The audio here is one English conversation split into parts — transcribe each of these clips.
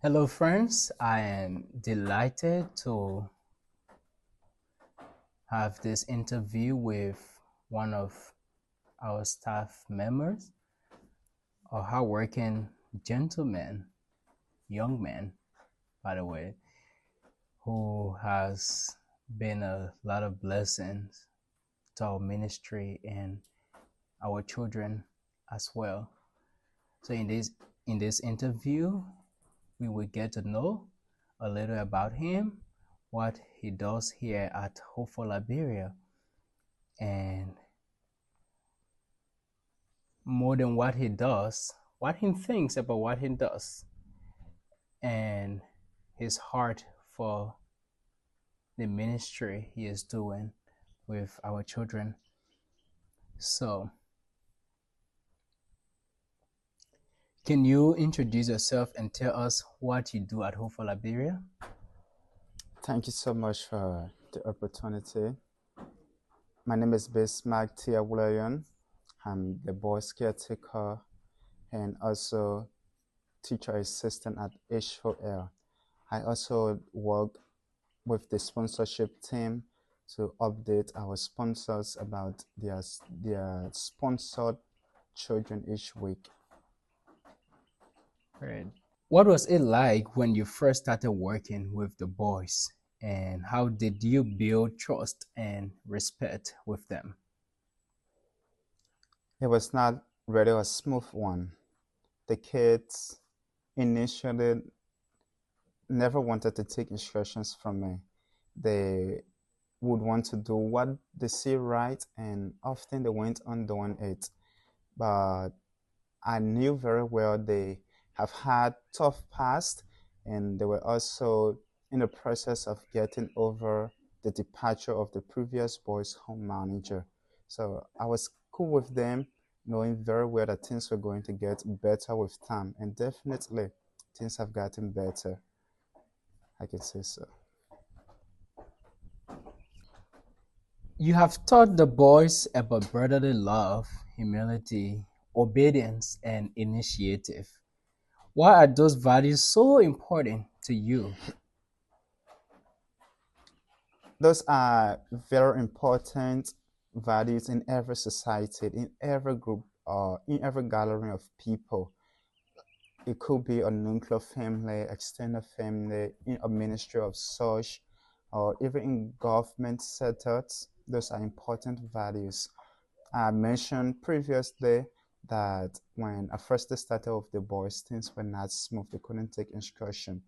Hello, friends. I am delighted to have this interview with one of our staff members, a hardworking gentleman, young man, by the way, who has been a lot of blessings to our ministry and our children as well. So in this interview, we will get to know a little about him, what he does here at Hope for Liberia, and more than what he does, what he thinks about what he does, and his heart for the ministry he is doing with our children. So, can you introduce yourself and tell us what you do at Hope for Liberia? Thank you so much for the opportunity. My name is Bismack T. Wleyon. I'm the boys caretaker and also teacher assistant at H4L. I also work with the sponsorship team to update our sponsors about their sponsored children each week. Great. What was it like when you first started working with the boys, and how did you build trust and respect with them? It was not really a smooth one. The kids initially never wanted to take instructions from me. They would want to do what they see right, and often they went on doing it. But I knew very well they have had tough past, and they were also in the process of getting over the departure of the previous boys' home manager. So I was cool with them, knowing very well that things were going to get better with time, and definitely things have gotten better. I can say so. You have taught the boys about brotherly love, humility, obedience, and initiative. Why are those values so important to you? Those are very important values in every society, in every group, or in every gathering of people. It could be a nuclear family, extended family, in a ministry of such, or even in government setups. Those are important values. I mentioned previously that when I first started with the boys, things were not smooth. They couldn't take instruction.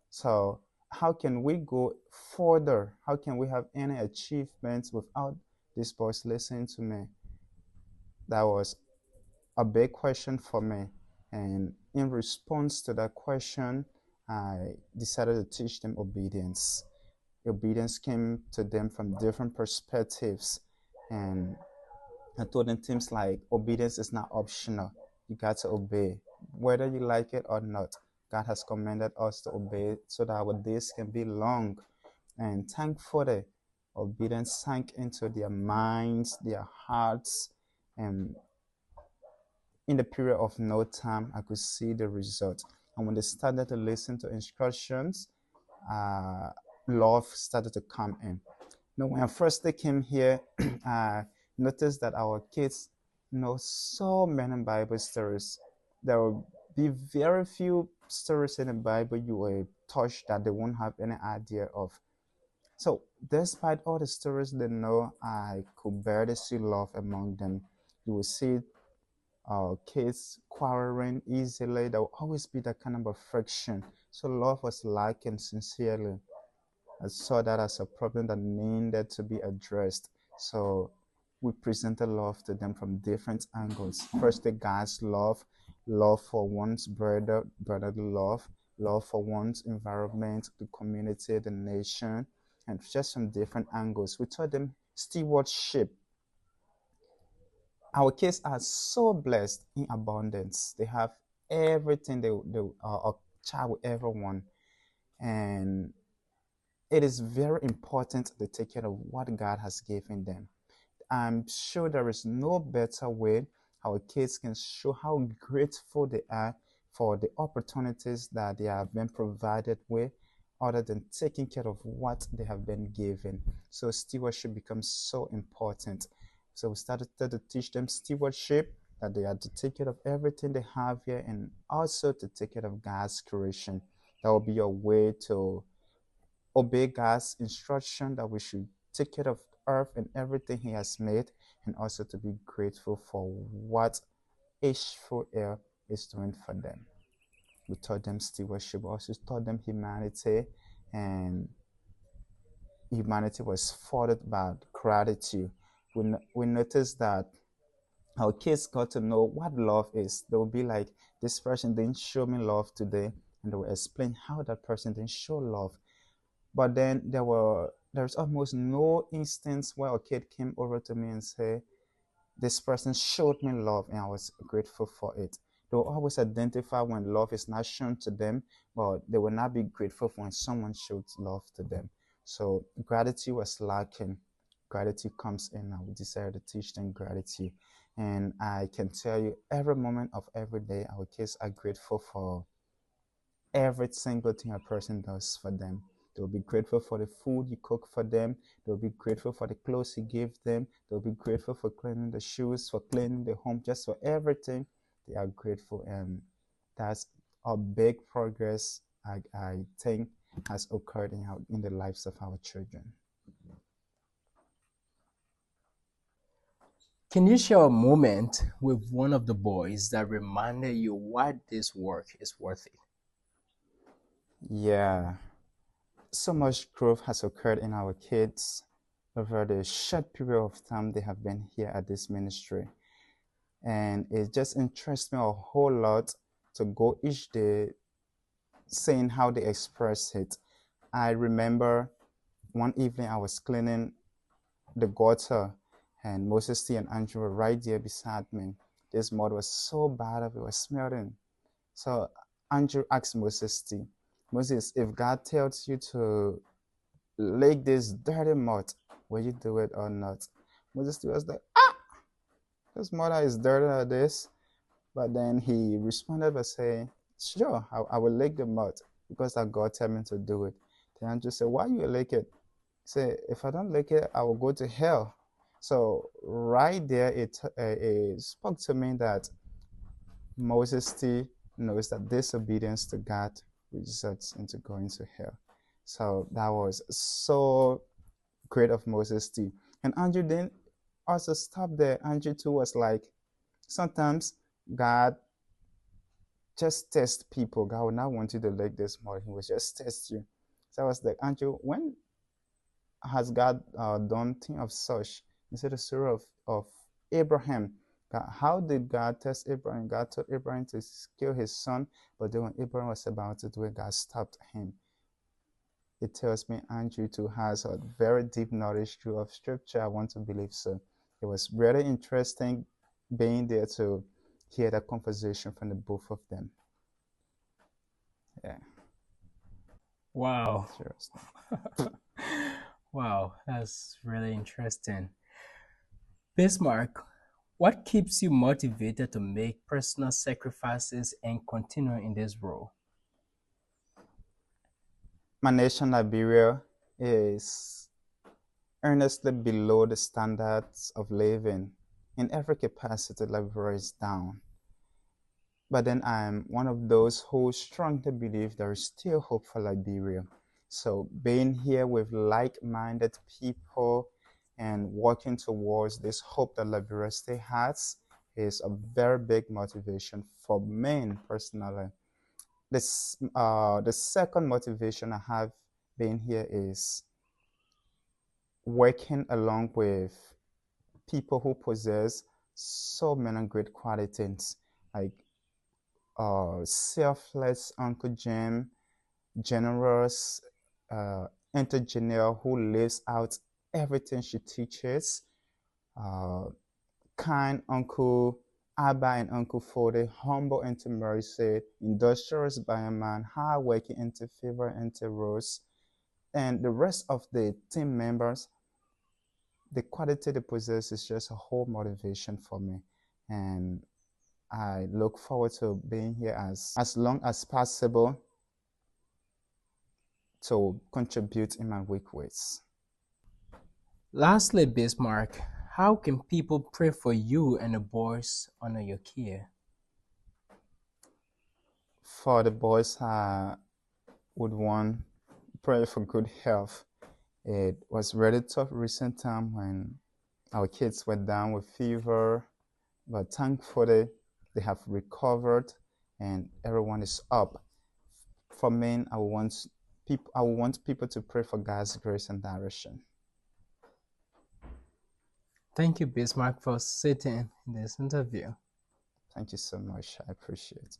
So how can we go further? How can we have any achievements without these boys listening to me? That was a big question for me. And in response to that question, I decided to teach them obedience. Obedience came to them from different perspectives. And I told them things like obedience is not optional. You got to obey, whether you like it or not. God has commanded us to obey so that our days can be long. And thankfully, obedience sank into their minds, their hearts, and in the period of no time, I could see the result. And when they started to listen to instructions, uh, love started to come in. Now, when first they came here, I noticed that our kids know so many Bible stories. There will be very few stories in the Bible you will touch that they won't have any idea of. So, despite all the stories they know, I could barely see love among them. You will see kids quarreling easily. There will always be that kind of a friction. So, love was lacking sincerely. I saw that as a problem that needed to be addressed. So we presented love to them from different angles. First, the God's love, love for one's brotherly love, love for one's environment, the community, the nation, and just from different angles. We taught them stewardship. Our kids are so blessed in abundance. They have everything a child will ever want. And it is very important to take care of what God has given them. I'm sure there is no better way our kids can show how grateful they are for the opportunities that they have been provided with, other than taking care of what they have been given. So stewardship becomes so important. So we started to teach them stewardship, that they are to take care of everything they have here, and also to take care of God's creation. That will be a way to obey God's instruction, that we should take care of earth and everything He has made, and also to be grateful for what H4L is doing for them. We taught them stewardship, also taught them humanity, and humanity was furthered by gratitude. We noticed that our kids got to know what love is. They will be like, this person didn't show me love today, and they will explain how that person didn't show love. But then there's almost no instance where a kid came over to me and say, this person showed me love and I was grateful for it. They will always identify when love is not shown to them, but they will not be grateful for when someone shows love to them. So gratitude was lacking. Gratitude comes in now. We decided to teach them gratitude. And I can tell you, every moment of every day, our kids are grateful for every single thing a person does for them. They'll be grateful for the food you cook for them. They'll be grateful for the clothes you give them. They'll be grateful for cleaning the shoes, for cleaning the home, just for everything. They are grateful. And that's a big progress I think has occurred in the lives of our children. Can you share a moment with one of the boys that reminded you why this work is worth it? Yeah. So much growth has occurred in our kids over the short period of time they have been here at this ministry. And it just interests me a whole lot to go each day seeing how they express it. I remember one evening I was cleaning the gutter, and Moses T and Andrew were right there beside me. This mud was so bad, it was smelling. So Andrew asked Moses T, Moses, if God tells you to lick this dirty mud, will you do it or not? Moses T was like, this mud is dirty like this. But then he responded by saying, sure, I will lick the mud because that God told me to do it. Then Andrew said, why you lick it? He said, if I don't lick it, I will go to hell. So right there, it spoke to me that Moses T knows that disobedience to God results into going to hell. So that was so great of Moses T. And Andrew then also stopped there. Andrew too was like, sometimes God just test people. God would not want you to like this more. He will just test you. So I was like, Andrew, when has God done thing of such? Instead the story of Abraham. God, how did God test Abraham? God told Abraham to kill his son, but then when Abraham was about to do it, God stopped him. It tells me Andrew too has a very deep knowledge too of scripture. I want to believe so. It was really interesting being there to hear that conversation from the both of them. Yeah, Wow. seriously. Wow, that's really interesting. Bismarck, what keeps you motivated to make personal sacrifices and continue in this role? My nation, Liberia, is earnestly below the standards of living. In every capacity, Liberia is down. But then I'm one of those who strongly believe there is still hope for Liberia. So being here with like-minded people and working towards this hope that Liberia still has is a very big motivation for me personally. The second motivation I have being here is working along with people who possess so many great qualities, like selfless Uncle Jim, generous, uh, entertainer who lives out everything she teaches, uh, kind Uncle Abba and Uncle Fode, humble into mercy, industrious by a man, hardworking into favor into rose, and the rest of the team members. The quality they possess is just a whole motivation for me, and I look forward to being here as long as possible to contribute in my weak ways. Lastly, Bismack, how can people pray for you and the boys under your care? For the boys, I would want pray for good health. It was really tough recent time when our kids were down with fever, but thankfully they have recovered and everyone is up. For me, I want people to pray for God's grace and direction. Thank you, Bismack, for sitting in this interview. Thank you so much. I appreciate it.